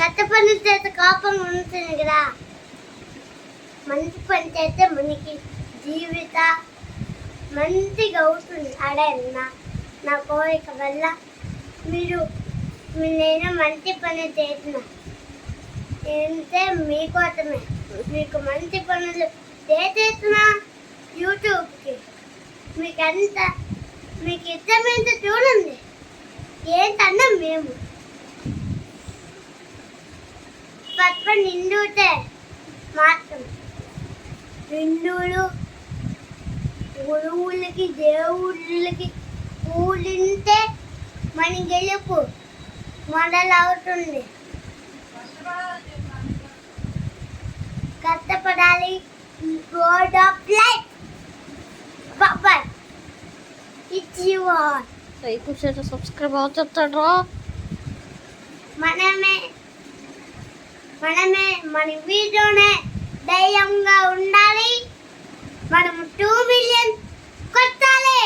చెత్త పని చేస్తే కోపం ఉంటుంది కదా, మంచి పని చేస్తే మనకి జీవిత మంచిగా అవుతుంది. అడే నా కోరిక వల్ల నేను మంచి పని చేసిన అంటే మీకోసమే. మీకు మంచి పనులు చేసేస్తున్నా యూట్యూబ్కి. మీకు ఇష్టమైంది చూడండి. ఏంటన్నా మేము పట్ల నిండుతే మాత్రం హిందువులు గురువులకి దేవుళ్ళకి పూజింటే మన గెలుపు మొదలవుతుంది. కష్టపడాలి. God of life. Bye. It's you all. Like share subscribe అవుతాడు. మనమే మన వీడియోనే ధైర్యంగా ఉండాలి. మనం 2 మిలియన్ కొట్టాలి.